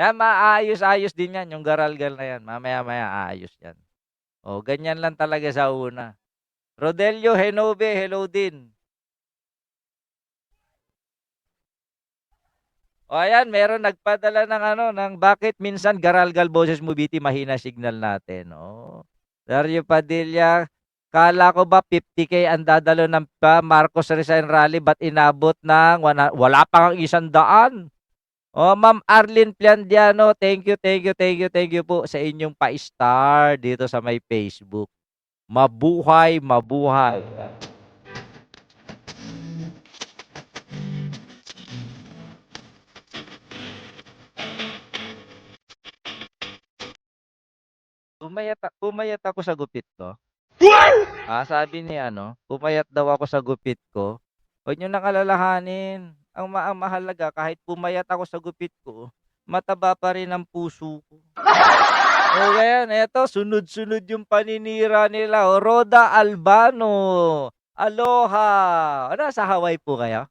Yan, maayos-ayos din yan, yung garalgal na yan. Mamaya-maya aayos yan. O, ganyan lang talaga sa una. Rodelio Henobe, hello din. O ayan, meron nagpadala ng ano, ng bakit minsan garalgal boses mo, BT, mahina signal natin. Oh. Dario Padilla, kala ko ba 50K ang dadalo ng Marcos Resign Rally, ba't inabot ng wala pa ang 100? Oh, Ma'am Arlene Plandiano, thank you, thank you, thank you, thank you po sa inyong pa-star dito sa may Facebook. Mabuhay, mabuhay. Pumayat ako sa gupit ko. Sabi ni ano, pumayat daw ako sa gupit ko. Huwag niyo nang alalahanin. Ang mahalaga, kahit pumayat ako sa gupit ko, mataba pa rin ang puso ko. O yan, eto, sunod-sunod yung paninira nila. O, Roda Albano. Aloha. Ano, sa Hawaii po kayo?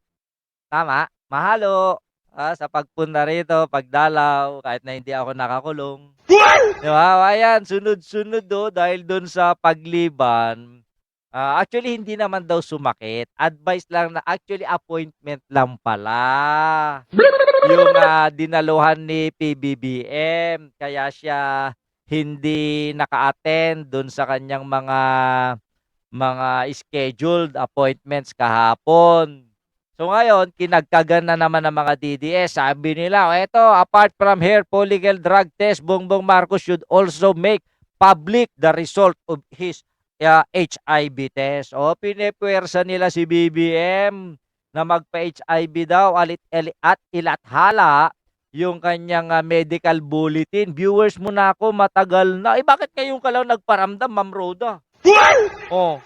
Tama? Mahalo. Sa pagpunta rito, pagdalaw, kahit na hindi ako nakakulong. Di ba? Ayan, sunod-sunod dahil doon sa pagliban. Actually, hindi naman daw sumakit. Advice lang na actually appointment lang pala. Yung dinaluhan ni PBBM. Kaya siya hindi naka-attend doon sa kanyang mga scheduled appointments kahapon. So ngayon, kinagkagan na naman ng mga DDS. Sabi nila, eto, apart from hair follicle drug test, Bongbong Marcos should also make public the result of his HIV test. O, pinepwersa nila si BBM na magpa-HIV daw at ilathala yung kanyang medical bulletin. Viewers mo na ako, matagal na. Bakit ngayon ka lang nagparamdam, Ma'am Rhoda? Oh,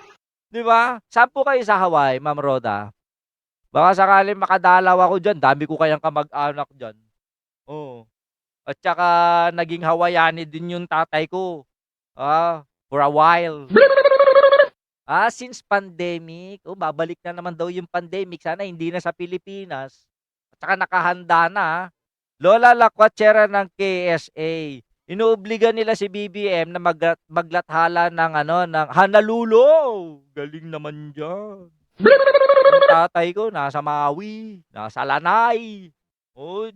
di ba? Saan po kayo sa Hawaii, Ma'am Rhoda? Baka sakaling makadalaw ako diyan, dami ko kayang kamag-anak diyan. Oo. At saka naging Hawaiani din yung tatay ko. For a while. Since pandemic, babalik na naman daw yung pandemic. Sana hindi na sa Pilipinas. At saka nakahanda na. Lola Lakwatchera ng KSA. Inuobliga nila si BBM na maglathala ng ng Hanalulo. Galing naman diyan. Yung tatay ko nasa Maui, nasa Lanay.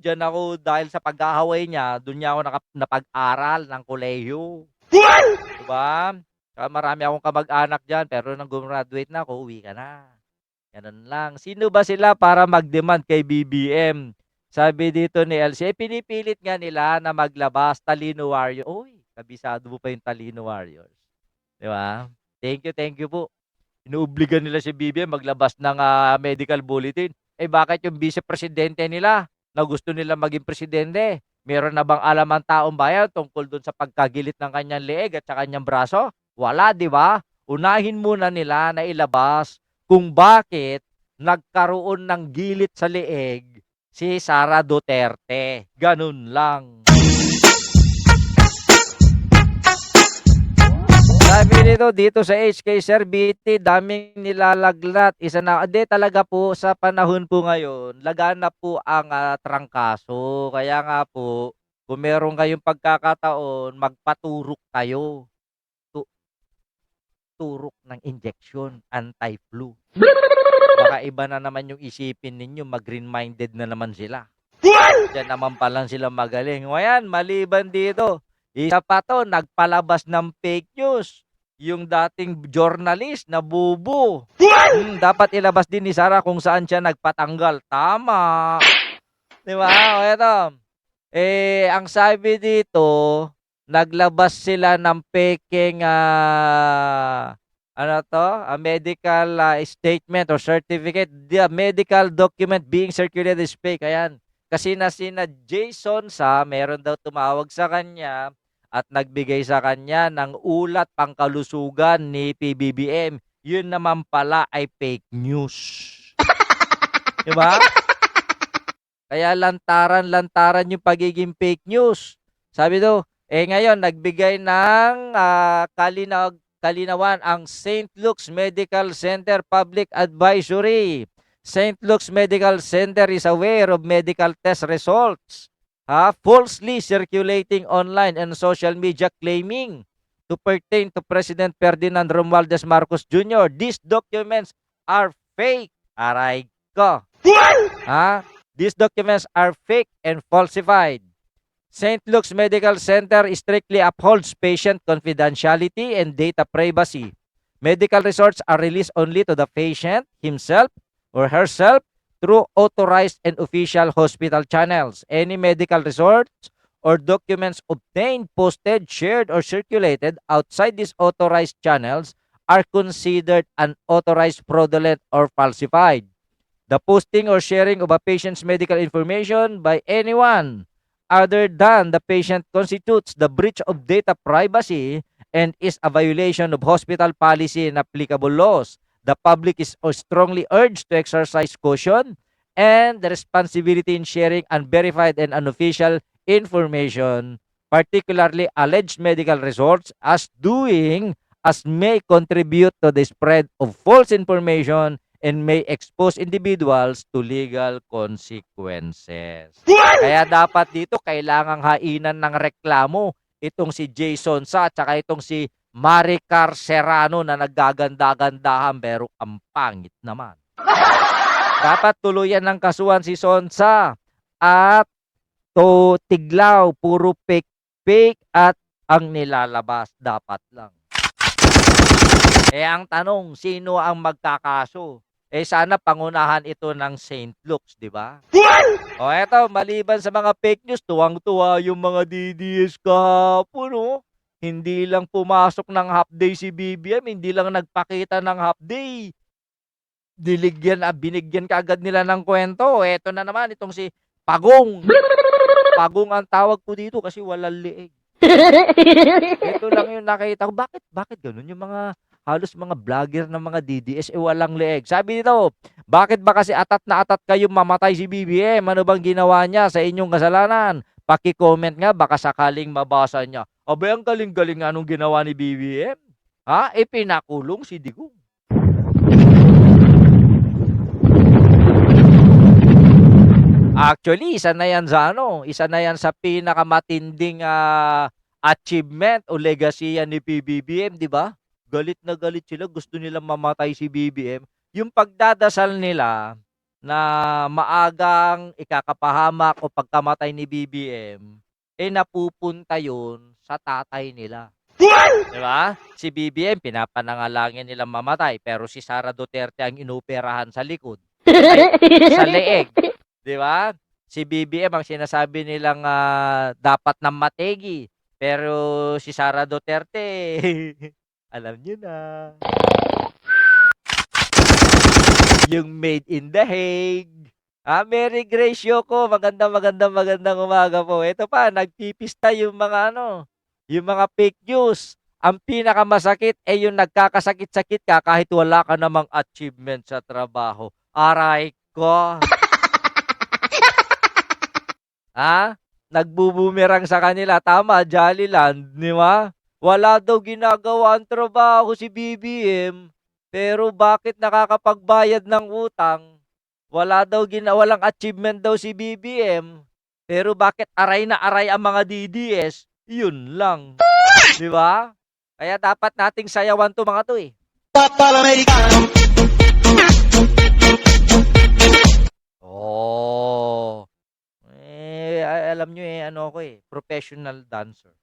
Diyan ako dahil sa paghahaway niya, doon niya ako napag-aral ng kolehiyo. Diba? Marami akong kamag-anak diyan, pero nang gumraduate na ako, uwi ka na. Ganun lang. Sino ba sila para mag-demand kay BBM? Sabi dito ni LC, pinipilit nga nila na maglabas Talino Warriors. Uy, kabisado mo pa yung Talino Warriors. Diba? Thank you po. Inuobliga nila si BBM maglabas ng medical bulletin. Bakit yung vice-presidente nila na gusto nila maging presidente? Meron na bang alam ang taong bayan tungkol doon sa pagkagilit ng kanyang leeg at sa kanyang braso? Wala, di ba? Unahin muna nila na ilabas kung bakit nagkaroon ng gilit sa leeg si Sara Duterte. Ganun lang. Sabi dito sa HK Sir BT, daming nilalaglat. Isa na, talaga po sa panahon po ngayon, laganap po ang trangkaso. Kaya nga po, kung meron kayong pagkakataon, magpaturok kayo. Turok ng injection, anti-flu. Baka iba na naman yung isipin ninyo, mag-green-minded na naman sila. Diyan naman palang sila magaling. Ayan, maliban dito, isa pa to, nagpalabas ng fake news. Yung dating journalist na bubo. Dapat ilabas din ni Sara kung saan siya nagpatanggal. Tama. Di ba? O ito. Ang sabi dito, naglabas sila ng peking medical statement or certificate. The medical document being circulated is fake. Ayan. Kasi sina Jason meron daw tumawag sa kanya at nagbigay sa kanya ng ulat pangkalusugan ni PBBM. Yun naman pala ay fake news. Diba? Kaya lantaran yung pagiging fake news. Sabi daw, ngayon nagbigay ng kalinawan ang St. Luke's Medical Center Public Advisory. St. Luke's Medical Center is aware of medical test results falsely circulating online and social media claiming to pertain to President Ferdinand Romualdez Marcos Jr. These documents are fake. Aray ko. These documents are fake and falsified. St. Luke's Medical Center strictly upholds patient confidentiality and data privacy. Medical records are released only to the patient himself or herself through authorized and official hospital channels. Any medical records or documents obtained, posted, shared, or circulated outside these authorized channels are considered unauthorized, fraudulent, or falsified. The posting or sharing of a patient's medical information by anyone other than the patient constitutes the breach of data privacy and is a violation of hospital policy and applicable laws. The public is strongly urged to exercise caution and the responsibility in sharing unverified and unofficial information, particularly alleged medical results, as may contribute to the spread of false information and may expose individuals to legal consequences. Kaya dapat dito kailangang hainan ng reklamo itong si Jason Sa at saka itong si Maricar Serrano na naggaganda-gandahan pero ang pangit naman. Dapat tuluyan ng kasuhan si Sonsa at Tiglaw, puro fake at ang nilalabas dapat lang. Ang tanong, sino ang magkakaso? Sana pangunahan ito ng St. Luke's, di ba? Eto, maliban sa mga fake news, tuwang-tuwa yung mga DDS kahapon, oh. Hindi lang pumasok ng half day si BBM, hindi lang nagpakita ng half day. Binigyan kaagad nila ng kwento. Eto na naman, itong si Pagong. Pagong ang tawag ko dito kasi walang leeg. Ito lang yung nakita ko. Bakit ganun? Yung mga halos mga vlogger ng mga DDS walang leeg. Sabi nito, bakit ba kasi atat na atat kayong mamatay si BBM? Ano bang ginawa niya sa inyong kasalanan? Paki-comment nga, baka sakaling mabasa niya. Abay, ang galing-galing anong ginawa ni BBM? Pinakulong si Digong. Actually, isa na yan sa pinakamatinding achievement o legacy ni PBBM, di ba? Galit na galit sila, gusto nilang mamatay si BBM. Yung pagdadasal nila na maagang ikakapahamak o pagkamatay ni BBM, napupunta yun sa tatay nila. Di ba? Si BBM, pinapanangalangin nilang mamatay, pero si Sara Duterte ang inoperahan sa likod. Sa leeg. Di ba? Si BBM ang sinasabi nilang dapat nang mategi. Pero si Sara Duterte, alam niyo na. Yung made in The Hague. Mary Grace Yoko, magandang umaga po. Ito pa, nagpipista yung mga yung mga fake news. Ang pinakamasakit yung nagkakasakit-sakit ka kahit wala ka namang achievement sa trabaho. Aray ko. Nagbubumerang sa kanila. Tama, Jollyland, di ba? Wala daw ginagawa ang trabaho si BBM, pero bakit nakakapagbayad ng utang? Walang achievement daw si BBM, pero bakit aray na aray ang mga DDS? Yun lang. Di ba? Kaya dapat nating sayawan to mga to eh. Alam nyo ako professional dancer.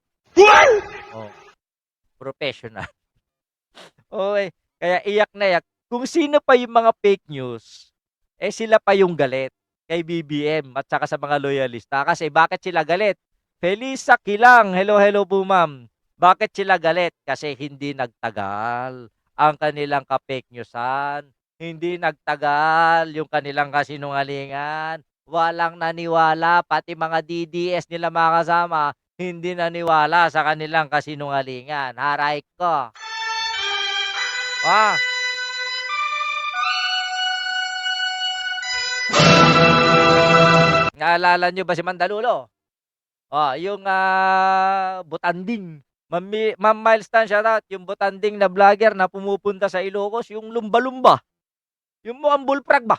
Professional. Kaya iyak na iyak. Kung sino pa yung mga fake news, sila pa yung galit kay BBM at saka sa mga loyalista. Kasi bakit sila galit? Felisa Kilang, hello po ma'am. Bakit sila galit? Kasi hindi nagtagal ang kanilang ka-fake newsan. Hindi nagtagal yung kanilang kasinungalingan. Walang naniwala, pati mga DDS nila mga kasama, hindi naniwala sa kanilang kasinungalingan. Haray ko. Naalala nyo ba si Mandalulo? Yung Butanding. Ma'am Milestone, shoutout. Yung Butanding na vlogger na pumupunta sa Ilocos, yung lumba-lumba. Yung mukhang bullfrog ba?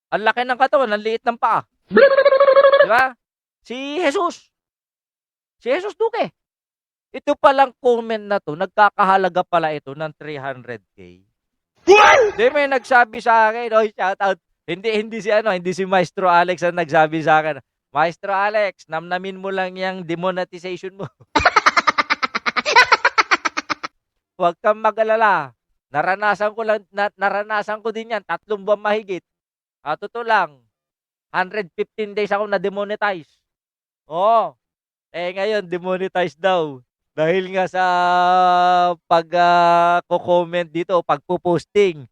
Ang laki ng katawan, ang liit ng paa. Di ba? Si Jesus. Si Jesus Duque. Ito palang comment na 'to, nagkakahalaga pala ito ng 300K. Di may nagsabi sa akin, oy, shoutout. Hindi si ano, hindi si Maestro Alex ang nagsabi sa akin. Maestro Alex, namnamin mo lang yung demonetization mo. Huwag kang mag-alala. Naranasan ko din yan, 3 buwan mahigit. Totoo lang, 115 days ako na-demonetize. Oo. Ngayon, demonetize daw. Dahil nga sa pag-comment dito, pagpo-posting.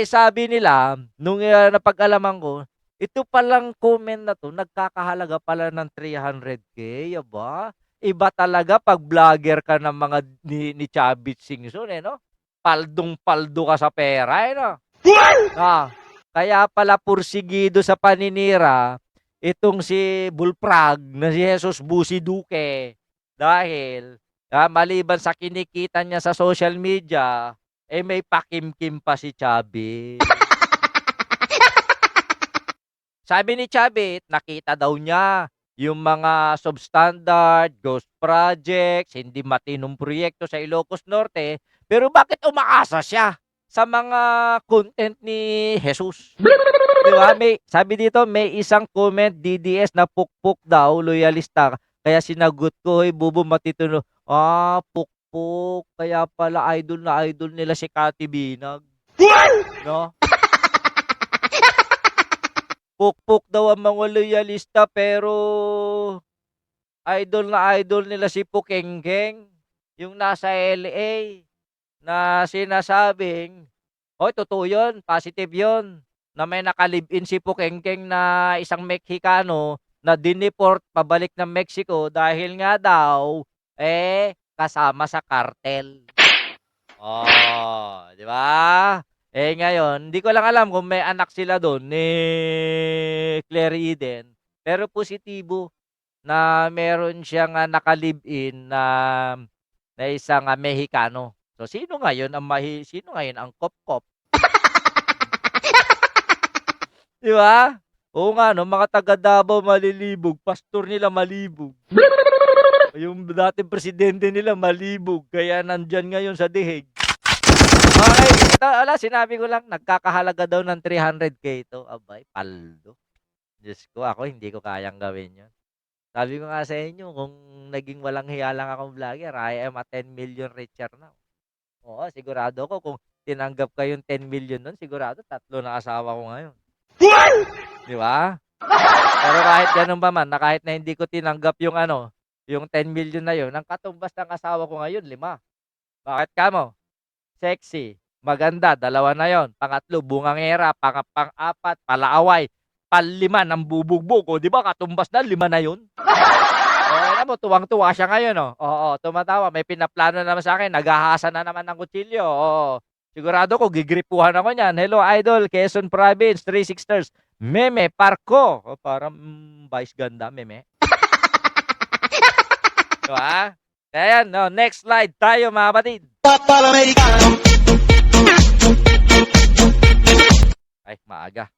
Sabi nila, nung napag-alaman ko, ito palang comment na to, nagkakahalaga pala ng 300K, aba? Iba talaga pag vlogger ka ng mga ni Chavit Singson, no? Paldong-paldo ka sa pera, no? Kaya pala pursigido sa paninira itong si Bullfrog na si Jesus Busi Duque dahil maliban sa kinikita niya sa social media, may pakimkim pa si Chavit. Sabi ni Chavit, nakita daw niya yung mga substandard, ghost projects, hindi matinong proyekto sa Ilocos Norte, pero bakit umaasa siya sa mga content ni Jesus? Diba? Sabi dito, may isang comment, DDS na pukpuk daw, loyalista. Kaya sinagot ko, hey, bubo matituno. Pukpuk. Kaya pala idol na idol nila si Kati Binag. No? Pukpuk daw ang mga loyalista pero idol na idol nila si Pukengkeng. Yung nasa LA na sinasabing, totoo yun, positive yun, na may nakalibin si Pukengkeng na isang Meksikano na dineport pabalik ng Mexico dahil nga daw, kasama sa cartel. Di ba? Ngayon, hindi ko lang alam kung may anak sila doon ni Claire Eden, pero positibo na meron siyang nakalibin na isang Mexicano. So, sino ngayon ang kop-kop? Di ba? Oo nga, no, mga taga Davao malilibog, pastor nila malibog. Yung dating presidente nila malibog, kaya nandyan ngayon sa dihig. Okay, ito, sinabi ko lang, nagkakahalaga daw ng 300K ito. Abay, paldo. Diyos ko, ako hindi ko kayang gawin yun. Sabi ko nga sa inyo, kung naging walang hiya lang akong vlogger, I am a 10 million richer now. Oo, sigurado ko kung tinanggap ko yung 10 million nun, sigurado 3 na asawa ko ngayon. Di ba? Pero kahit ganun pa man, na kahit na hindi ko tinanggap yung yung 10 million na yun, ang katumbas ng asawa ko ngayon, 5. Bakit ka mo? Sexy, maganda, 2 na yon. Pangatlo, bungangera, pang-4, palaaway, pal-5 ng bubugbog. O, di ba, katumbas na, 5 na yun. Alam mo, tuwang-tuwa siya ngayon, Oo, tumatawa. May pinaplano naman sa akin, naghahasa na naman ng kutsilyo. Oo. Sigurado ko, gigripuhan ako niyan. Hello, Idol, Quezon Province, 36 stars. Meme, Parko. Parang vice ganda, meme. Diba? Ayan, no, next slide tayo, mga batid. Ay, maaga.